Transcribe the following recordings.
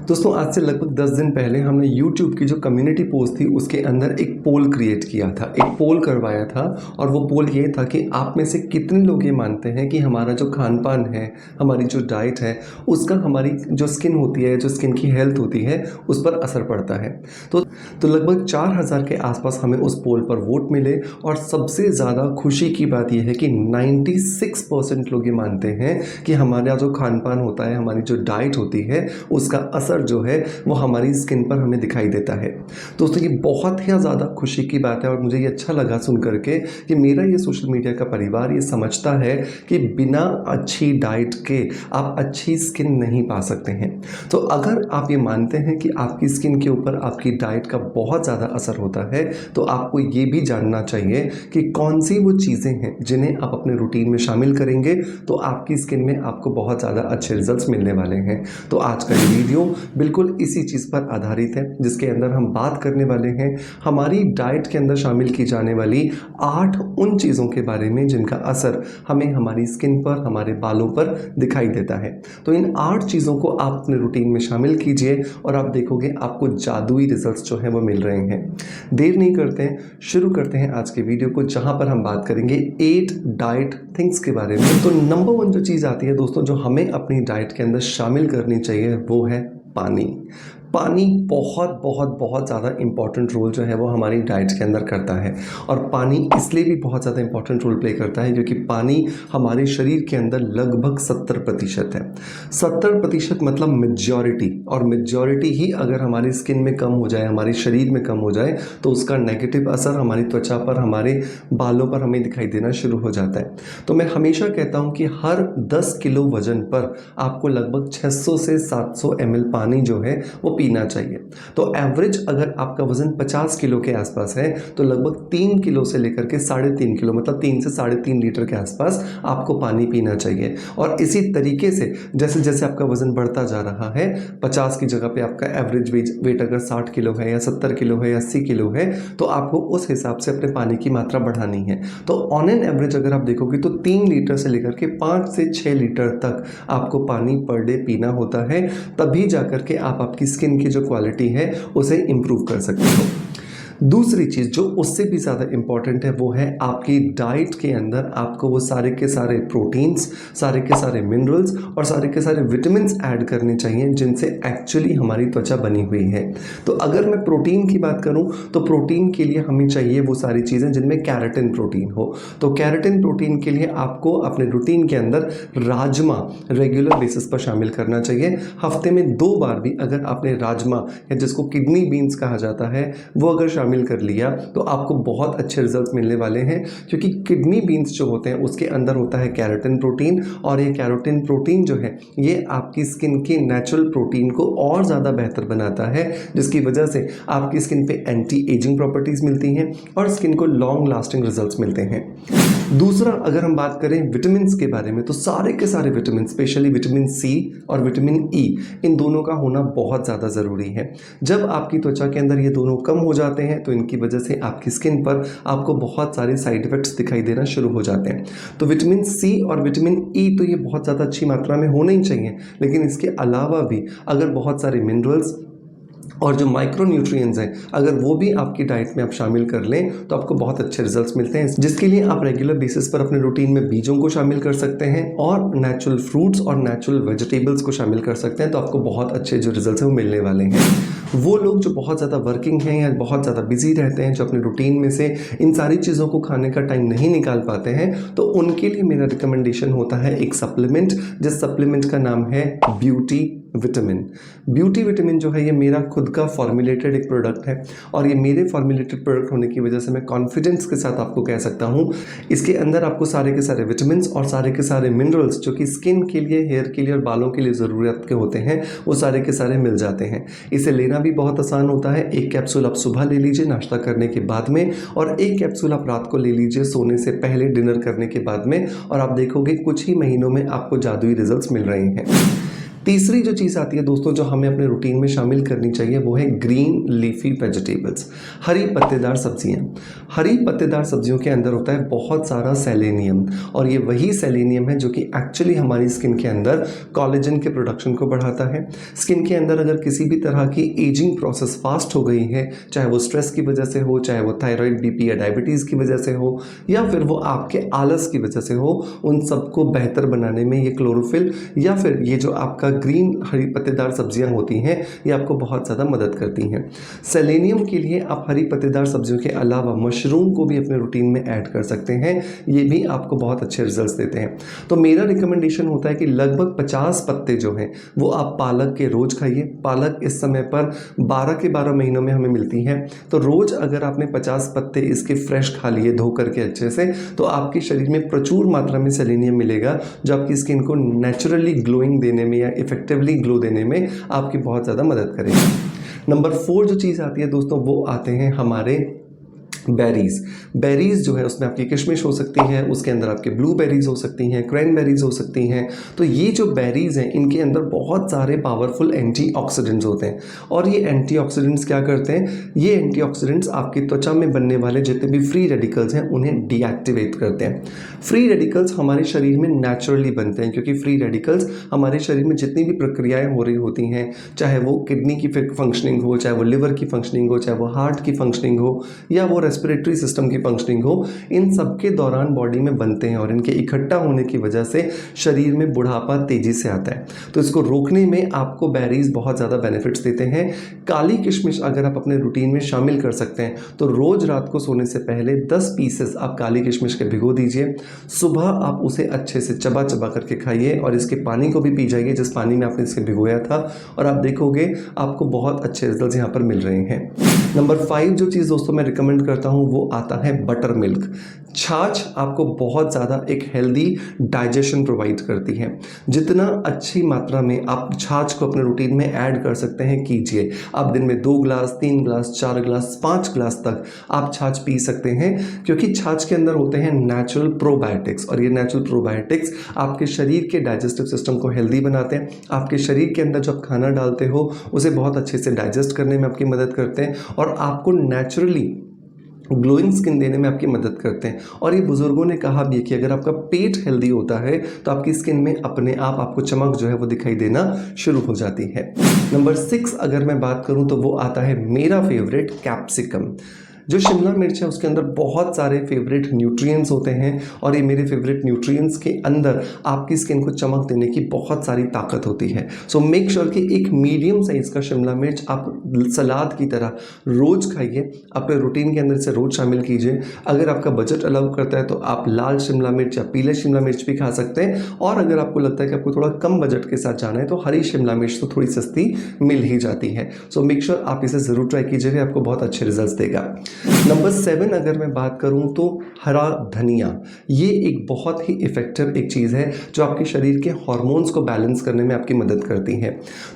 दोस्तों आज से लगभग 10 दिन पहले हमने YouTube की जो कम्युनिटी पोस्ट थी उसके अंदर एक पोल क्रिएट किया था, एक पोल करवाया था। और वो पोल ये था कि आप में से कितने लोग ये मानते हैं कि हमारा जो खान पान है, हमारी जो डाइट है, उसका हमारी जो स्किन होती है, जो स्किन की हेल्थ होती है, उस पर असर पड़ता है। तो लगभग 4000 के आसपास हमें उस पोल पर वोट मिले। और सबसे ज़्यादा खुशी की बात यह है कि 96% लोग ये मानते हैं कि हमारा जो खान पान होता है, हमारी जो डाइट होती है, उसका असर जो है वो हमारी स्किन पर हमें दिखाई देता है। दोस्तों ये बहुत ही ज़्यादा खुशी की बात है और मुझे ये अच्छा लगा सुन करके कि मेरा ये सोशल मीडिया का परिवार ये समझता है कि बिना अच्छी डाइट के आप अच्छी स्किन नहीं पा सकते हैं। तो अगर आप ये मानते हैं कि आपकी स्किन के ऊपर आपकी डाइट का बहुत ज़्यादा असर होता है, तो आपको ये भी जानना चाहिए कि कौन सी वो चीज़ें हैं जिन्हें आप अपने रूटीन में शामिल करेंगे तो आपकी स्किन में आपको बहुत ज़्यादा अच्छे रिजल्ट्स मिलने वाले हैं। तो आज का ये वीडियो बिल्कुल इसी चीज़ पर आधारित है, जिसके अंदर हम बात करने वाले हैं हमारी डाइट के अंदर शामिल की जाने वाली 8 उन चीज़ों के बारे में जिनका असर हमें हमारी स्किन पर, हमारे बालों पर दिखाई देता है। तो इन 8 चीज़ों को आप अपने रूटीन में शामिल कीजिए और आप देखोगे आपको जादुई रिजल्ट्स जो हैं वो मिल रहे हैं। देर नहीं करते हैं, शुरू करते हैं आज के वीडियो को, जहां पर हम बात करेंगे 8 डाइट थिंग्स के बारे में। तो नंबर 1 जो चीज़ आती है दोस्तों, जो हमें अपनी डाइट के अंदर शामिल करनी चाहिए, वो है पानी। पानी बहुत बहुत बहुत ज़्यादा इंपॉर्टेंट रोल जो है वो हमारी डाइट के अंदर करता है। और पानी इसलिए भी बहुत ज़्यादा इंपॉर्टेंट रोल प्ले करता है क्योंकि पानी हमारे शरीर के अंदर लगभग 70% है। 70% मतलब मेजॉरिटी। और मेजॉरिटी ही अगर हमारी स्किन में कम हो जाए, हमारे शरीर में कम हो जाए, तो उसका नेगेटिव असर हमारी त्वचा पर, हमारे बालों पर हमें दिखाई देना शुरू हो जाता है। तो मैं हमेशा कहता हूँ कि हर 10 किलो वजन पर आपको लगभग 600 से 700 ml पानी जो है वो पीना चाहिए। तो एवरेज अगर आपका वजन 50 किलो के आसपास है तो लगभग 3 किलो से लेकर के 3.5 किलो, मतलब 3 से 3.5 लीटर के आसपास आपको पानी पीना चाहिए। और इसी तरीके से जैसे जैसे आपका वजन बढ़ता जा रहा है, 50 की जगह पे आपका एवरेज वेट अगर 60 किलो है या 70 किलो है या 80 किलो है, तो आपको उस हिसाब से अपने पानी की मात्रा बढ़ानी है। तो ऑन एन एवरेज अगर आप देखोगे तो 3 लीटर से लेकर के 5 से 6 लीटर तक आपको पानी पर डे पीना होता है, तभी जाकर के आप आपकी स्किन की जो क्वालिटी है उसे इंप्रूव कर सकते हो। दूसरी चीज़ जो उससे भी ज़्यादा इंपॉर्टेंट है वो है आपकी डाइट के अंदर आपको वो सारे के सारे प्रोटीन्स, सारे के सारे मिनरल्स और सारे के सारे विटामिन्स ऐड करने चाहिए जिनसे एक्चुअली हमारी त्वचा बनी हुई है। तो अगर मैं प्रोटीन की बात करूं तो प्रोटीन के लिए हमें चाहिए वो सारी चीज़ें जिनमें कैराटिन प्रोटीन हो। तो कैराटिन प्रोटीन के लिए आपको अपने रूटीन के अंदर राजमा रेगुलर बेसिस पर शामिल करना चाहिए। हफ्ते में 2 बार भी अगर आपने राजमा, या जिसको किडनी बीन्स कहा जाता है, वो अगर शामिल कर लिया तो आपको बहुत अच्छे रिजल्ट्स मिलने वाले हैं। क्योंकि किडनी बीन्स जो होते हैं उसके अंदर होता है कैरोटीन प्रोटीन, और ये कैरोटीन प्रोटीन जो है ये आपकी स्किन के नेचुरल प्रोटीन को और ज़्यादा बेहतर बनाता है, जिसकी वजह से आपकी स्किन पे एंटी एजिंग प्रॉपर्टीज़ मिलती हैं और स्किन को लॉन्ग लास्टिंग रिजल्ट्स मिलते हैं। दूसरा, अगर हम बात करें विटामिन के बारे में, तो सारे के सारे विटामिन, स्पेशली विटामिन सी और विटामिन ई, इन दोनों का होना बहुत ज़्यादा ज़रूरी है। जब आपकी त्वचा के अंदर ये दोनों कम हो जाते हैं तो इनकी वजह से आपकी स्किन पर आपको बहुत सारे साइड इफेक्ट्स दिखाई देना शुरू हो जाते हैं। तो विटामिन सी और विटामिन ई तो ये बहुत ज़्यादा अच्छी मात्रा में होना ही चाहिए, लेकिन इसके अलावा भी अगर बहुत सारे मिनरल्स और जो माइक्रो न्यूट्रिएंट्स हैं अगर वो भी आपकी डाइट में आप शामिल कर लें तो आपको बहुत अच्छे रिजल्ट्स मिलते हैं, जिसके लिए आप रेगुलर बेसिस पर अपने रूटीन में बीजों को शामिल कर सकते हैं और नेचुरल फ्रूट्स और नेचुरल वेजिटेबल्स को शामिल कर सकते हैं। तो आपको बहुत अच्छे जो रिजल्ट्स हैं वो मिलने वाले हैं। वो लोग जो बहुत ज़्यादा वर्किंग हैं या बहुत ज़्यादा बिजी रहते हैं, जो अपने रूटीन में से इन सारी चीज़ों को खाने का टाइम नहीं निकाल पाते हैं, तो उनके लिए मेरा रिकमेंडेशन होता है एक सप्लीमेंट, जिस सप्लीमेंट का नाम है ब्यूटी विटामिन। ब्यूटी विटामिन जो है ये मेरा खुद का फॉर्मुलेटेड एक प्रोडक्ट है, और ये मेरे फॉर्मुलेटेड प्रोडक्ट होने की वजह से मैं कॉन्फिडेंस के साथ आपको कह सकता हूँ इसके अंदर आपको सारे के सारे विटामिन और सारे के सारे मिनरल्स जो कि स्किन के लिए, हेयर के लिए और बालों के लिए ज़रूरत के होते हैं, वो सारे के सारे मिल जाते हैं। इसे लेना भी बहुत आसान होता है। एक कैप्सूल आप सुबह ले लीजिए नाश्ता करने के बाद में, और एक कैप्सूल आप रात को ले लीजिए सोने से पहले, डिनर करने के बाद में, और आप देखोगे कुछ ही महीनों में आपको जादुई रिजल्ट्स मिल रहे हैं। तीसरी जो चीज़ आती है दोस्तों जो हमें अपने रूटीन में शामिल करनी चाहिए वो है ग्रीन लीफी वेजिटेबल्स, हरी पत्तेदार सब्जियां। हरी पत्तेदार सब्जियों के अंदर होता है बहुत सारा सेलेनियम, और ये वही सेलेनियम है जो कि एक्चुअली हमारी स्किन के अंदर कोलेजन के प्रोडक्शन को बढ़ाता है। स्किन के अंदर अगर किसी भी तरह की एजिंग प्रोसेस फास्ट हो गई है, चाहे वो स्ट्रेस की वजह से हो, चाहे वो थायराइड, बीपी या डायबिटीज़ की वजह से हो, या फिर वो आपके आलस की वजह से हो, उन सबको बेहतर बनाने में ये क्लोरोफिल या फिर ये जो आपका ग्रीन हरी पत्तेदार सब्जियां होती हैं ये आपको बहुत ज़्यादा मदद करती हैं। सेलेनियम के लिए आप हरी पत्तेदार सब्जियों के अलावा मशरूम को भी अपने रूटीन में ऐड कर सकते हैं, ये भी आपको बहुत अच्छे रिजल्ट्स देते हैं। तो मेरा रिकमेंडेशन होता है कि लगभग 50 पत्ते जो हैं वो आप पालक के रोज़ खाइए। पालक इस समय पर 12 के 12 महीनों में हमें मिलती है, तो रोज़ अगर आपने 50 पत्ते इसके फ्रेश खा लिए धो करके अच्छे से, तो आपके शरीर में प्रचुर मात्रा में सेलेनियम मिलेगा जो आपकी स्किन को नेचुरली ग्लोइंग देने में या इफेक्टिवली ग्लो देने में आपकी बहुत ज़्यादा मदद करेगा। नंबर 4 जो चीज़ आती है दोस्तों वो आते हैं हमारे बेरीज़ जो है उसमें आपकी किशमिश हो सकती है, उसके अंदर आपके ब्लूबेरीज हो सकती हैं, क्रैनबेरीज हो सकती हैं। तो ये जो बेरीज़ हैं इनके अंदर बहुत सारे पावरफुल एंटीऑक्सीडेंट्स होते हैं, और ये एंटीऑक्सीडेंट्स क्या करते हैं, ये एंटीऑक्सीडेंट्स आपकी त्वचा में बनने वाले जितने भी फ्री रेडिकल्स हैं उन्हें डीएक्टिवेट करते हैं। फ्री रेडिकल्स हमारे शरीर में नेचुरली बनते हैं, क्योंकि फ्री रेडिकल्स हमारे शरीर में जितनी भी प्रक्रियाएँ हो रही होती हैं, चाहे वो किडनी की फंक्शनिंग हो, चाहे वो लिवर की फंक्शनिंग हो, चाहे वो हार्ट की फंक्शनिंग हो, या वो रेस्पिरेटरी सिस्टम की फंक्शनिंग हो, इन सब के दौरान बॉडी में बनते हैं, और इनके इकट्ठा होने की वजह से शरीर में बुढ़ापा तेजी से आता है। तो इसको रोकने में आपको बेरीज बहुत ज़्यादा बेनिफिट्स देते हैं। काली किशमिश अगर आप अपने रूटीन में शामिल कर सकते हैं तो रोज़ रात को सोने से पहले 10 पीसेस आप काली किशमिश के भिगो दीजिए। सुबह आप उसे अच्छे से चबा चबा करके खाइए, और इसके पानी को भी पी जाइए जिस पानी में आपने इसे भिगोया था, और आप देखोगे आपको बहुत अच्छे रिजल्ट्स यहाँ पर मिल रहे हैं। नंबर 5 जो चीज़ दोस्तों मैं रिकमेंड करता हूँ वो आता है बटर मिल्क। छाछ आपको बहुत ज़्यादा एक हेल्दी डाइजेशन प्रोवाइड करती है। जितना अच्छी मात्रा में आप छाछ को अपने रूटीन में ऐड कर सकते हैं कीजिए। आप दिन में 2 ग्लास, 3 ग्लास, 4 ग्लास, 5 ग्लास तक आप छाछ पी सकते हैं, क्योंकि छाछ के अंदर होते हैं नेचुरल प्रोबायोटिक्स, और ये नेचुरल प्रोबायोटिक्स आपके शरीर के डाइजेस्टिव सिस्टम को हेल्दी बनाते हैं। आपके शरीर के अंदर जब खाना डालते हो उसे बहुत अच्छे से डाइजेस्ट करने में आपकी मदद करते हैं, और आपको नेचुरली ग्लोइंग स्किन देने में आपकी मदद करते हैं। और ये बुजुर्गों ने कहा भी है कि अगर आपका पेट हेल्दी होता है तो आपकी स्किन में अपने आप आपको चमक जो है वो दिखाई देना शुरू हो जाती है। नंबर 6 अगर मैं बात करूं तो वो आता है मेरा फेवरेट कैप्सिकम। जो शिमला मिर्च है उसके अंदर बहुत सारे फेवरेट न्यूट्रिएंट्स होते हैं, और ये मेरे फेवरेट न्यूट्रिएंट्स के अंदर आपकी स्किन को चमक देने की बहुत सारी ताकत होती है। सो मेक श्योर कि एक मीडियम साइज का शिमला मिर्च आप सलाद की तरह रोज़ खाइए, अपने रूटीन के अंदर से रोज़ शामिल कीजिए। अगर आपका बजट अलाउ करता है तो आप लाल शिमला मिर्च या पीले शिमला मिर्च भी खा सकते हैं, और अगर आपको लगता है कि आपको थोड़ा कम बजट के साथ जाना है तो हरी शिमला मिर्च तो थोड़ी सस्ती मिल ही जाती है। सो मेक श्योर आप इसे ज़रूर ट्राई कीजिएगा, आपको बहुत अच्छे रिजल्ट देगा। नंबर 7 अगर मैं बात करूं तो हरा धनिया। ये एक बहुत ही इफेक्टिव एक चीज़ है जो आपके शरीर के हार्मोन्स को बैलेंस करने में आपकी मदद करती है।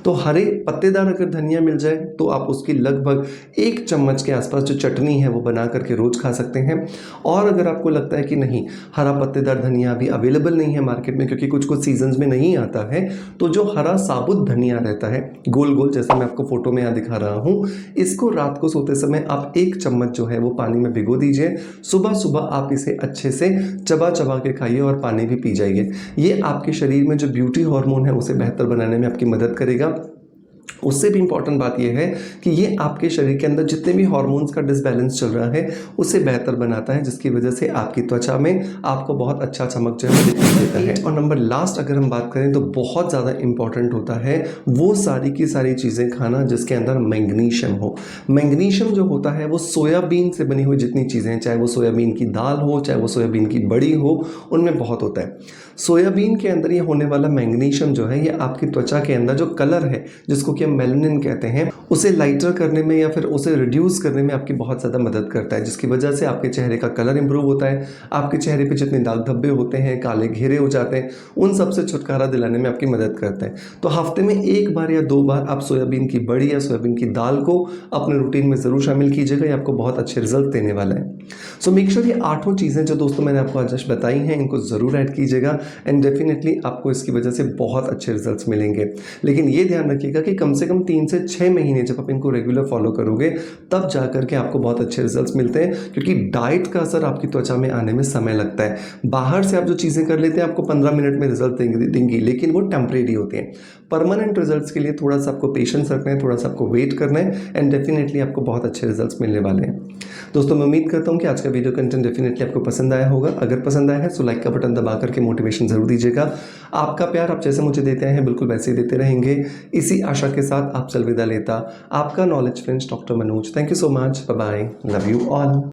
तो हरे पत्तेदार अगर धनिया मिल जाए तो आप उसकी लगभग 1 चम्मच के आसपास जो चटनी है वो बना करके रोज़ खा सकते हैं। और अगर आपको लगता है कि नहीं हरा पत्तेदार धनिया अभी अवेलेबल नहीं है मार्केट में, क्योंकि कुछ कुछ सीजन्स में नहीं आता है, तो जो हरा साबुत धनिया रहता है गोल गोल, जैसा मैं आपको फोटो में यहाँ दिखा रहा हूँ, इसको रात को सोते समय आप 1 चम्मच जो है वो पानी में भिगो दीजिए। सुबह सुबह आप इसे अच्छे से चबा चबा के खाइए और पानी भी पी जाइए। ये आपके शरीर में जो ब्यूटी हार्मोन है उसे बेहतर बनाने में आपकी मदद करेगा। उससे भी इंपॉर्टेंट बात यह है कि ये आपके शरीर के अंदर जितने भी हार्मोन्स का डिसबैलेंस चल रहा है उसे बेहतर बनाता है, जिसकी वजह से आपकी त्वचा में आपको बहुत अच्छा चमक जो है दिखाई देता है। और नंबर लास्ट अगर हम बात करें तो बहुत ज़्यादा इंपॉर्टेंट होता है वो सारी की सारी चीज़ें खाना जिसके अंदर मैग्नीशियम हो। मैग्नीशियम जो होता है वो सोयाबीन से बनी हुई जितनी चीज़ें हैं, चाहे वो सोयाबीन की दाल हो, चाहे वो सोयाबीन की बड़ी हो, उनमें बहुत होता है। सोयाबीन के अंदर ये होने वाला मैग्नीशियम जो है ये आपकी त्वचा के अंदर जो कलर है जिसको कि हम मेलानिन कहते हैं उसे लाइटर करने में या फिर उसे रिड्यूस करने में आपकी बहुत ज़्यादा मदद करता है, जिसकी वजह से आपके चेहरे का कलर इंप्रूव होता है। आपके चेहरे पे जितने दाग धब्बे होते हैं, काले घेरे हो जाते हैं, उन सब से छुटकारा दिलाने में आपकी मदद करता है। तो हफ्ते में 1 बार या 2 बार आप सोयाबीन की बड़ी या सोयाबीन की दाल को अपने रूटीन में ज़रूर शामिल कीजिएगा, ये आपको बहुत अच्छे रिजल्ट देने वाला है। सो मेक श्योर ये 8 चीज़ें जो दोस्तों मैंने आपको आज बताई हैं, इनको ज़रूर ऐड कीजिएगा एंड डेफिनेटली आपको इसकी वजह से बहुत अच्छे रिजल्ट्स मिलेंगे। लेकिन ये ध्यान रखिएगा कि कम से कम 3 से 6 महीने जब आप इनको रेगुलर फॉलो करोगे, तब जा कर के आपको बहुत अच्छे रिजल्ट्स मिलते हैं, क्योंकि डाइट का असर आपकी त्वचा में आने में समय लगता है। बाहर से आप जो चीज़ें कर लेते हैं, आपको 15 मिनट में रिजल्ट देंगी, लेकिन वो टेम्परेरी होते हैं। परमानेंट रिजल्ट्स के लिए थोड़ा सा आपको पेशेंस रखना है, थोड़ा सा आपको वेट करना है एंड डेफिनेटली आपको बहुत अच्छे रिजल्ट्स मिलने वाले हैं। दोस्तों मैं उम्मीद करता हूँ कि आज का वीडियो कंटेंट डेफिनेटली आपको पसंद आया होगा। अगर पसंद आया है तो लाइक का बटन दबा करके मोटिवेशन ज़रूर दीजिएगा। आपका प्यार आप जैसे मुझे देते हैं बिल्कुल वैसे ही देते रहेंगे। इसी आशा के साथ आपसे अलविदा लेता आपका knowledge friends doctor Manoj. Thank you so much. Bye bye. Love you all.